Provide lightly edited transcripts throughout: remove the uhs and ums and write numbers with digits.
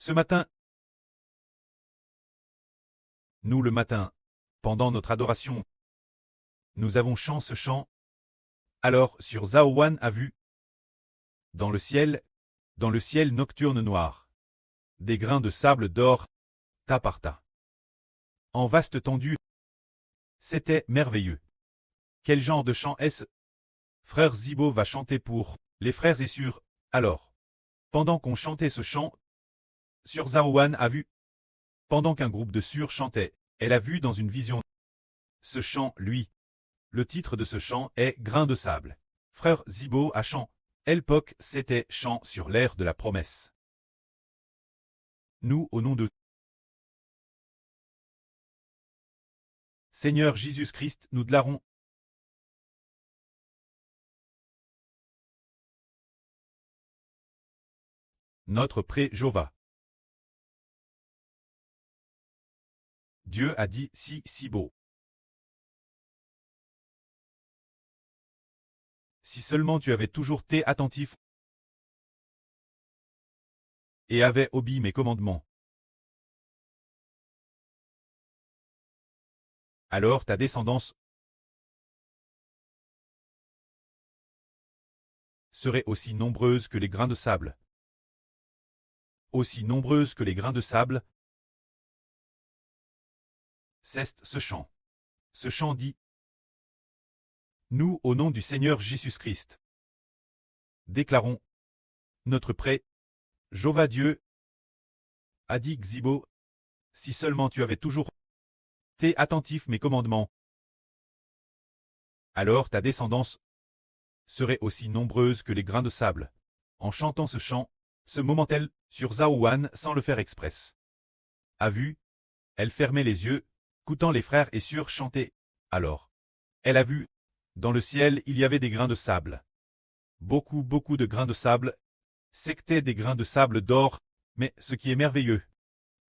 Ce matin, nous le matin, pendant notre adoration, nous avons chanté ce chant. Alors sur Zaowan a vu, dans le ciel nocturne noir, des grains de sable d'or, tas par tas. En vaste tendue, c'était merveilleux. Quel genre de chant est-ce? Frère Zibo va chanter pour les frères et sœurs. Alors, pendant qu'on chantait ce chant, sur Zaowan a vu, pendant qu'un groupe de sœurs chantait, elle a vu dans une vision. Ce chant, lui, le titre de ce chant est Grain de sable. Frère Zibo a chant. Elpok, c'était chant sur l'air de la promesse. Nous, au nom de Seigneur Jésus-Christ, nous déclarons. Notre pré Jova. Dieu a dit si beau. Si seulement tu avais toujours été attentif et avais obéi mes commandements. Alors ta descendance serait aussi nombreuse que les grains de sable. Aussi nombreuse que les grains de sable. C'est ce chant. Ce chant dit. Nous, au nom du Seigneur Jésus-Christ, déclarons. Notre pré, Jova Dieu, a dit Xibo, si seulement tu avais toujours été attentif mes commandements, alors ta descendance serait aussi nombreuse que les grains de sable. En chantant ce chant, ce moment-elle, sur Zaowan sans le faire express. A vu, elle fermait les yeux, écoutant les frères et sœurs chanter. Alors, elle a vu, dans le ciel il y avait des grains de sable. Beaucoup de grains de sable, c'étaient des grains de sable d'or, mais ce qui est merveilleux,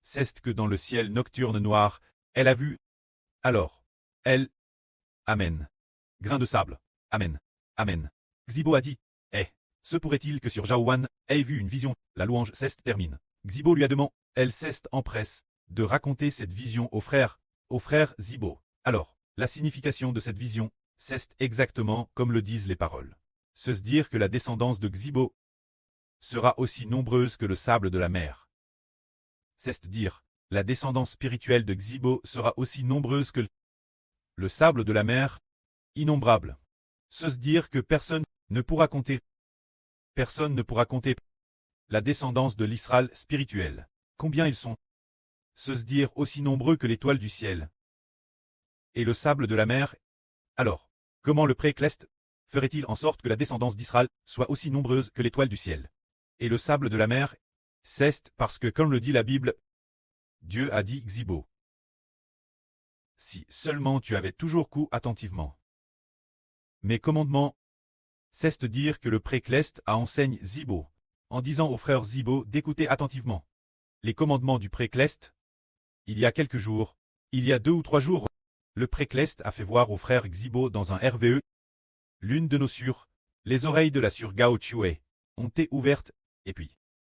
c'est que dans le ciel nocturne noir, elle a vu. Alors, elle, Amen. Grains de sable, Amen. Amen. Xibo a dit, se pourrait-il que sur Jaouan ait vu une vision? La louange ceste termine. Xibo lui a demandé, elle ceste empresse, de raconter cette vision au frère Xibo. Alors, la signification de cette vision, c'est exactement comme le disent les paroles. Se dire que la descendance de Xibo sera aussi nombreuse que le sable de la mer. C'est dire, la descendance spirituelle de Xibo sera aussi nombreuse que le sable de la mer, innombrable. Se dire que personne ne pourra compter. Personne ne pourra compter la descendance de l'Israël spirituel. Combien ils sont? Se dire aussi nombreux que l'étoile du ciel. Et le sable de la mer? Alors, comment le pré-Clest ferait-il en sorte que la descendance d'Israël soit aussi nombreuse que l'étoile du ciel? Et le sable de la mer? C'est parce que, comme le dit la Bible, Dieu a dit Xibo. Si seulement tu avais toujours coupé attentivement mes commandements, c'est dire que le pré-Clest a enseigne Xibo, en disant au frère Xibo d'écouter attentivement les commandements du pré-Clest. Il y a quelques jours, il y a 2 ou 3 jours, le pré-Clest a fait voir au frère Xibo dans un RVE. L'une de nos sœurs, les oreilles de la sœur Gao Chue, ont été ouvertes, et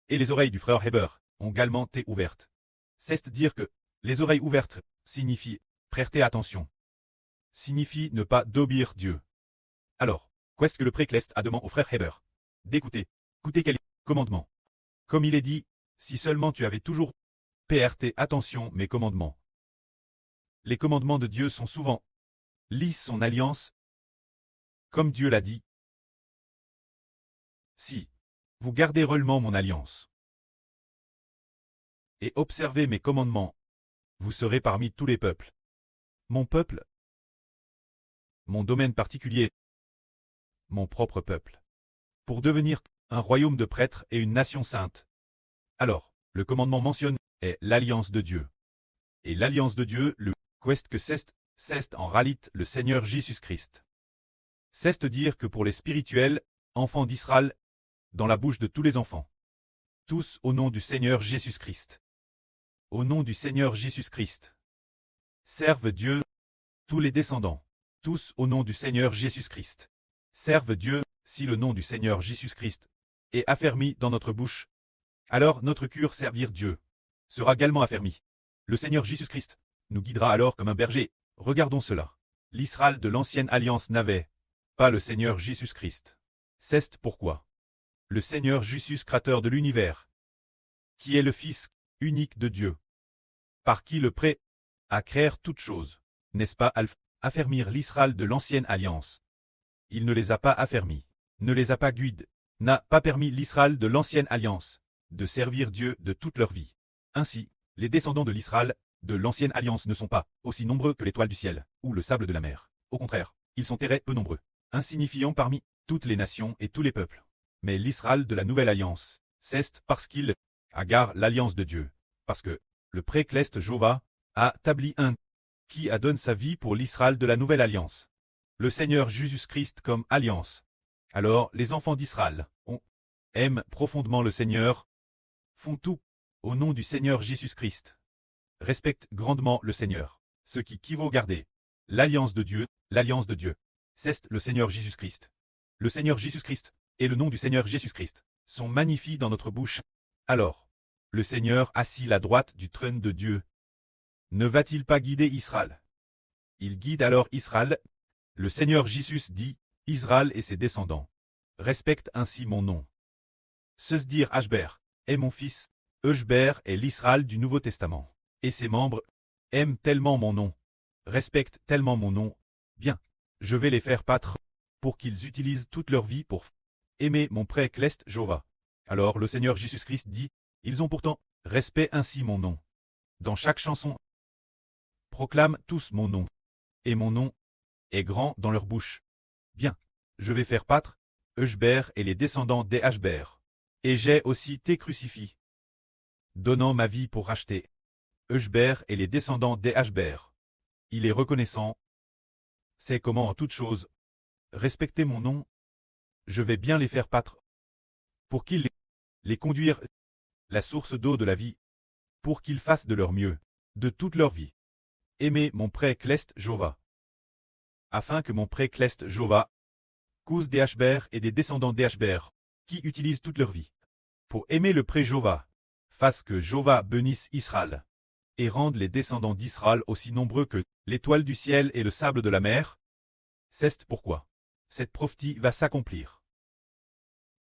les oreilles du frère Heber ont également été ouvertes. C'est dire que les oreilles ouvertes signifie prêter attention. Signifie ne pas obéir Dieu. Alors, qu'est-ce que le pré-Clest a demandé au frère Heber? D'écouter. Écoutez quel commandement. Comme il est dit, si seulement tu avais toujours prêté attention mes commandements. Les commandements de Dieu sont souvent lisent son alliance, comme Dieu l'a dit. Si vous gardez réellement mon alliance et observez mes commandements, vous serez parmi tous les peuples. Mon peuple, mon domaine particulier, mon propre peuple, pour devenir un royaume de prêtres et une nation sainte. Alors, le commandement mentionne est l'alliance de Dieu. Et l'alliance de Dieu, le quest que c'est en réalité le Seigneur Jésus-Christ. C'est dire que pour les spirituels, enfants d'Israël, dans la bouche de tous les enfants. Tous au nom du Seigneur Jésus-Christ. Au nom du Seigneur Jésus-Christ. Servent Dieu, tous les descendants. Tous au nom du Seigneur Jésus-Christ. Servent Dieu, si le nom du Seigneur Jésus-Christ est affermi dans notre bouche. Alors notre cure servir Dieu sera également affermi. Le Seigneur Jésus-Christ nous guidera alors comme un berger. Regardons cela. L'Israël de l'ancienne alliance n'avait pas le Seigneur Jésus-Christ. C'est pourquoi le Seigneur Jésus, créateur de l'univers, qui est le Fils unique de Dieu, par qui le prêt à créer toutes choses, n'est-ce pas, affermir l'Israël de l'ancienne alliance. Il ne les a pas affermis, ne les a pas guidés, n'a pas permis l'Israël de l'ancienne alliance de servir Dieu de toute leur vie. Ainsi, les descendants de l'Israël de l'ancienne alliance ne sont pas aussi nombreux que l'étoile du ciel ou le sable de la mer. Au contraire, ils sont très peu nombreux, insignifiants parmi toutes les nations et tous les peuples. Mais l'Israël de la nouvelle alliance, c'est parce qu'il agarre l'alliance de Dieu, parce que le précleste Jéhovah a établi un qui a donné sa vie pour l'Israël de la nouvelle alliance. Le Seigneur Jésus-Christ comme alliance. Alors les enfants d'Israël aiment profondément le Seigneur, font tout au nom du Seigneur Jésus-Christ. Respectent grandement le Seigneur. Ce qui vaut garder l'alliance de Dieu, c'est le Seigneur Jésus-Christ. Le Seigneur Jésus-Christ et le nom du Seigneur Jésus-Christ sont magnifiques dans notre bouche. Alors, le Seigneur assis à la droite du trône de Dieu, ne va-t-il pas guider Israël? Il guide alors Israël. Le Seigneur Jésus dit, Israël et ses descendants respectent ainsi mon nom. Se dire Ashber est mon fils, Ashber est l'Israël du Nouveau Testament, et ses membres aiment tellement mon nom, respectent tellement mon nom, bien, je vais les faire paître pour qu'ils utilisent toute leur vie pour aimer mon précleste Jéhovah. Alors le Seigneur Jésus-Christ dit, ils ont pourtant respect ainsi mon nom. Dans chaque chanson, proclament tous mon nom, et mon nom est grand dans leur bouche. Bien, je vais faire paître Ashber et les descendants des Ashber. Et j'ai aussi été crucifié, donnant ma vie pour racheter Ashber et les descendants des Ashber. Il est reconnaissant. C'est comment en toute chose respecter mon nom. Je vais bien les faire paître, pour qu'ils les conduisent la source d'eau de la vie, pour qu'ils fassent de leur mieux, de toute leur vie. Aimer mon précleste Jéhovah, afin que mon précleste Jéhovah cause des Ashber et des descendants des Ashber, qui utilisent toute leur vie pour aimer le pré-Jéhovah, fasse que Jéhovah bénisse Israël, et rende les descendants d'Israël aussi nombreux que l'étoile du ciel et le sable de la mer. C'est pourquoi cette prophétie va s'accomplir.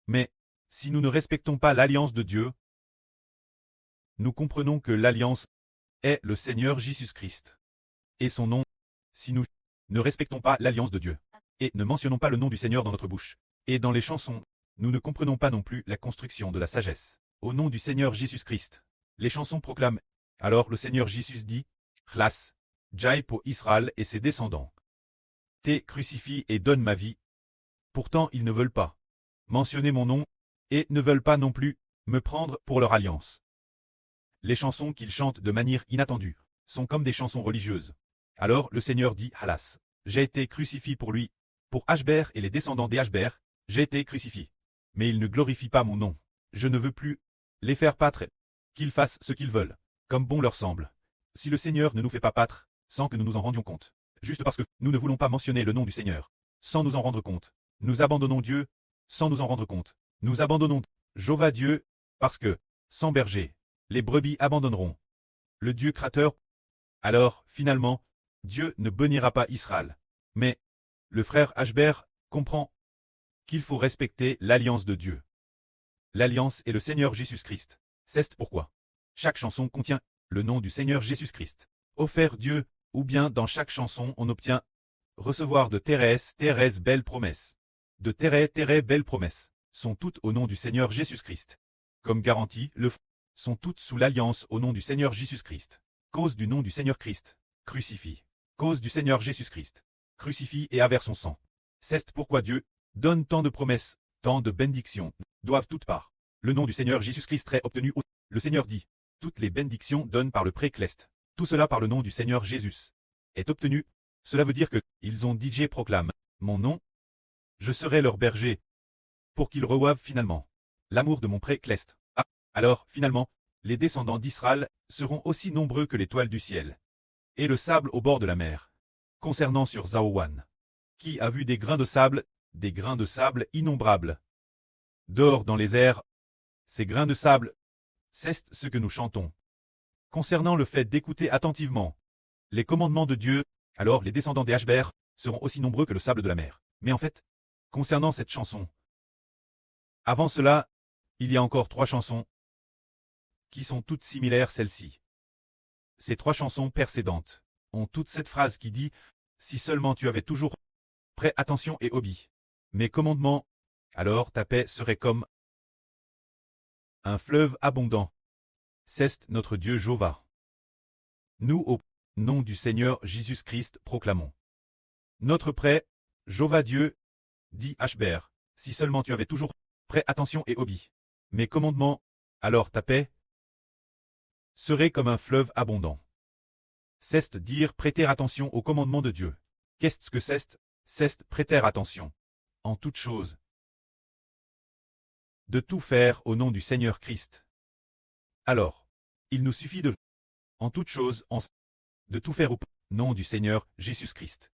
Mais, si nous ne respectons pas l'alliance de Dieu, nous comprenons que l'alliance est le Seigneur Jésus-Christ et son nom. Si nous ne respectons pas l'alliance de Dieu, et ne mentionnons pas le nom du Seigneur dans notre bouche, et dans les chansons, nous ne comprenons pas non plus la construction de la sagesse. Au nom du Seigneur Jésus-Christ, les chansons proclament. Alors le Seigneur Jésus dit, Chlas, Jai pour Israël et ses descendants. T'es crucifie et donne ma vie. Pourtant ils ne veulent pas mentionner mon nom, et ne veulent pas non plus me prendre pour leur alliance. Les chansons qu'ils chantent de manière inattendue sont comme des chansons religieuses. Alors le Seigneur dit, Halas, j'ai été crucifié pour lui, pour Ashber et les descendants des Ashber, j'ai été crucifié. Mais ils ne glorifient pas mon nom. Je ne veux plus les faire paître, qu'ils fassent ce qu'ils veulent, comme bon leur semble. Si le Seigneur ne nous fait pas paître, sans que nous nous en rendions compte, juste parce que nous ne voulons pas mentionner le nom du Seigneur, sans nous en rendre compte, nous abandonnons Dieu, sans nous en rendre compte. Nous abandonnons Jéhovah Dieu, parce que, sans berger, les brebis abandonneront le Dieu créateur. Alors, finalement, Dieu ne bénira pas Israël. Mais, le frère Ashber comprend qu'il faut respecter l'alliance de Dieu. L'alliance est le Seigneur Jésus-Christ. C'est pourquoi chaque chanson contient le nom du Seigneur Jésus-Christ. Offert Dieu, ou bien dans chaque chanson on obtient recevoir de Thérèse belles promesses. De Thérèse belles promesses sont toutes au nom du Seigneur Jésus-Christ. Comme garantie, sont toutes sous l'alliance au nom du Seigneur Jésus-Christ. Cause du nom du Seigneur Christ, crucifie. Cause du Seigneur Jésus-Christ, crucifie et avère son sang. C'est pourquoi Dieu donne tant de promesses, tant de bénédictions, doivent toutes part. Le nom du Seigneur Jésus-Christ est obtenu. Le Seigneur dit, toutes les bénédictions donnent par le précleste. Tout cela par le nom du Seigneur Jésus est obtenu. Cela veut dire que, ils ont DJ proclame, mon nom, je serai leur berger, pour qu'ils reçoivent finalement l'amour de mon précleste. Ah, alors, finalement, les descendants d'Israël seront aussi nombreux que l'étoile du ciel, et le sable au bord de la mer. Concernant sur Zaouan, qui a vu des grains de sable innombrables, d'or dans les airs, ces grains de sable C'est ce que nous chantons. Concernant le fait d'écouter attentivement les commandements de Dieu, alors les descendants des Hbr seront aussi nombreux que le sable de la mer. Mais en fait, concernant cette chanson, avant cela, il y a encore 3 chansons qui sont toutes similaires celles-ci. Ces 3 chansons précédentes ont toute cette phrase qui dit « Si seulement tu avais toujours prêt attention et obéi mes commandements, alors ta paix serait comme un fleuve abondant. C'est notre Dieu Jéhovah. Nous, au nom du Seigneur Jésus-Christ, proclamons. Notre prêt, Jéhovah Dieu, dit Hbr, si seulement tu avais toujours prêt attention et obéi mes commandements, alors ta paix serait comme un fleuve abondant. C'est dire prêter attention aux commandements de Dieu. Qu'est-ce que c'est? C'est prêter attention, en toute chose, de tout faire au nom du Seigneur Christ. Alors, il nous suffit de, en toute chose, de tout faire au nom du Seigneur Jésus-Christ.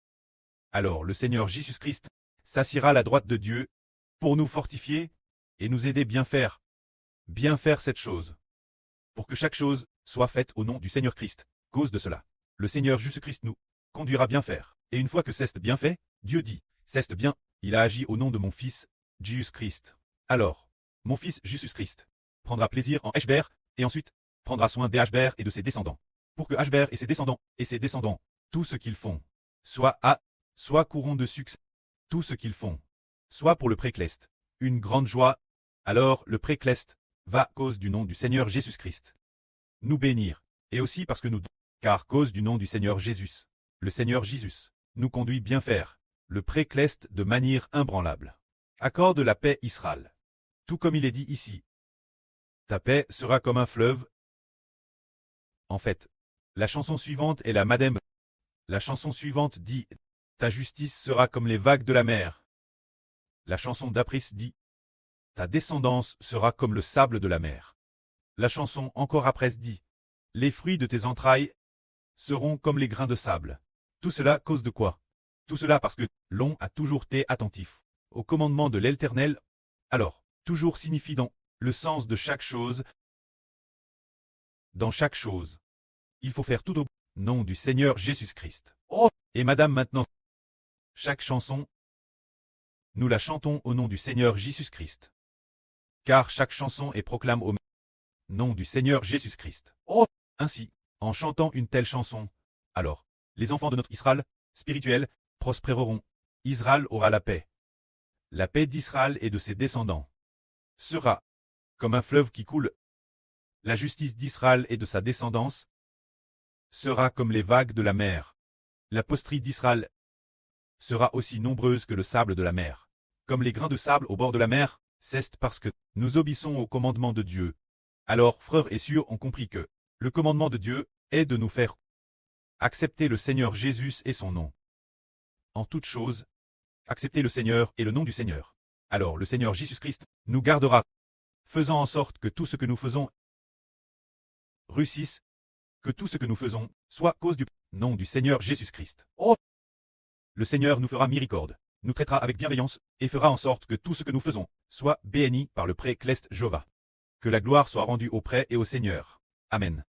Alors le Seigneur Jésus-Christ s'assiera à la droite de Dieu pour nous fortifier et nous aider bien faire cette chose, pour que chaque chose soit faite au nom du Seigneur Christ. Cause de cela, le Seigneur Jésus-Christ nous conduira bien faire. Et une fois que c'est bien fait, Dieu dit, c'est bien, il a agi au nom de mon Fils, Jésus-Christ. Alors, mon Fils Jésus-Christ prendra plaisir en Hbr, et ensuite prendra soin des Hbr et de ses descendants, pour que Hbr et ses descendants, tout ce qu'ils font, soit courant de succès, tout ce qu'ils font, soit pour le précleste, une grande joie, alors le précleste va à cause du nom du Seigneur Jésus-Christ nous bénir, et aussi parce que nous, car cause du nom du Seigneur Jésus, le Seigneur Jésus nous conduit bien faire, le précleste de manière imbranlable. Accorde la paix Israël. Tout comme il est dit ici. Ta paix sera comme un fleuve. En fait, la chanson suivante est la Madame. La chanson suivante dit « Ta justice sera comme les vagues de la mer ». La chanson d'après dit « Ta descendance sera comme le sable de la mer ». La chanson encore après dit « Les fruits de tes entrailles seront comme les grains de sable ». Tout cela cause de quoi? Tout cela parce que l'on a toujours été attentif au commandement de l'Éternel. Alors, toujours signifie dans le sens de chaque chose. Dans chaque chose, il faut faire tout au nom du Seigneur Jésus-Christ. Oh! Et madame maintenant, chaque chanson, nous la chantons au nom du Seigneur Jésus-Christ. Car chaque chanson est proclame au nom du Seigneur Jésus-Christ. Oh! Ainsi, en chantant une telle chanson, alors, les enfants de notre Israël, spirituel, prospéreront. Israël aura la paix. La paix d'Israël et de ses descendants sera comme un fleuve qui coule. La justice d'Israël et de sa descendance sera comme les vagues de la mer. La posterie d'Israël sera aussi nombreuse que le sable de la mer. Comme les grains de sable au bord de la mer, c'est parce que nous obéissons au commandement de Dieu. Alors, frères et sœurs ont compris que le commandement de Dieu est de nous faire accepter le Seigneur Jésus et son nom. En toute chose, accepter le Seigneur et le nom du Seigneur. Alors le Seigneur Jésus-Christ nous gardera, faisant en sorte que tout ce que nous faisons réussisse, que tout ce que nous faisons soit cause du nom du Seigneur Jésus-Christ. Oh! Le Seigneur nous fera miséricorde, nous traitera avec bienveillance, et fera en sorte que tout ce que nous faisons soit béni par le précleste Jéhovah. Que la gloire soit rendue au près et au Seigneur. Amen.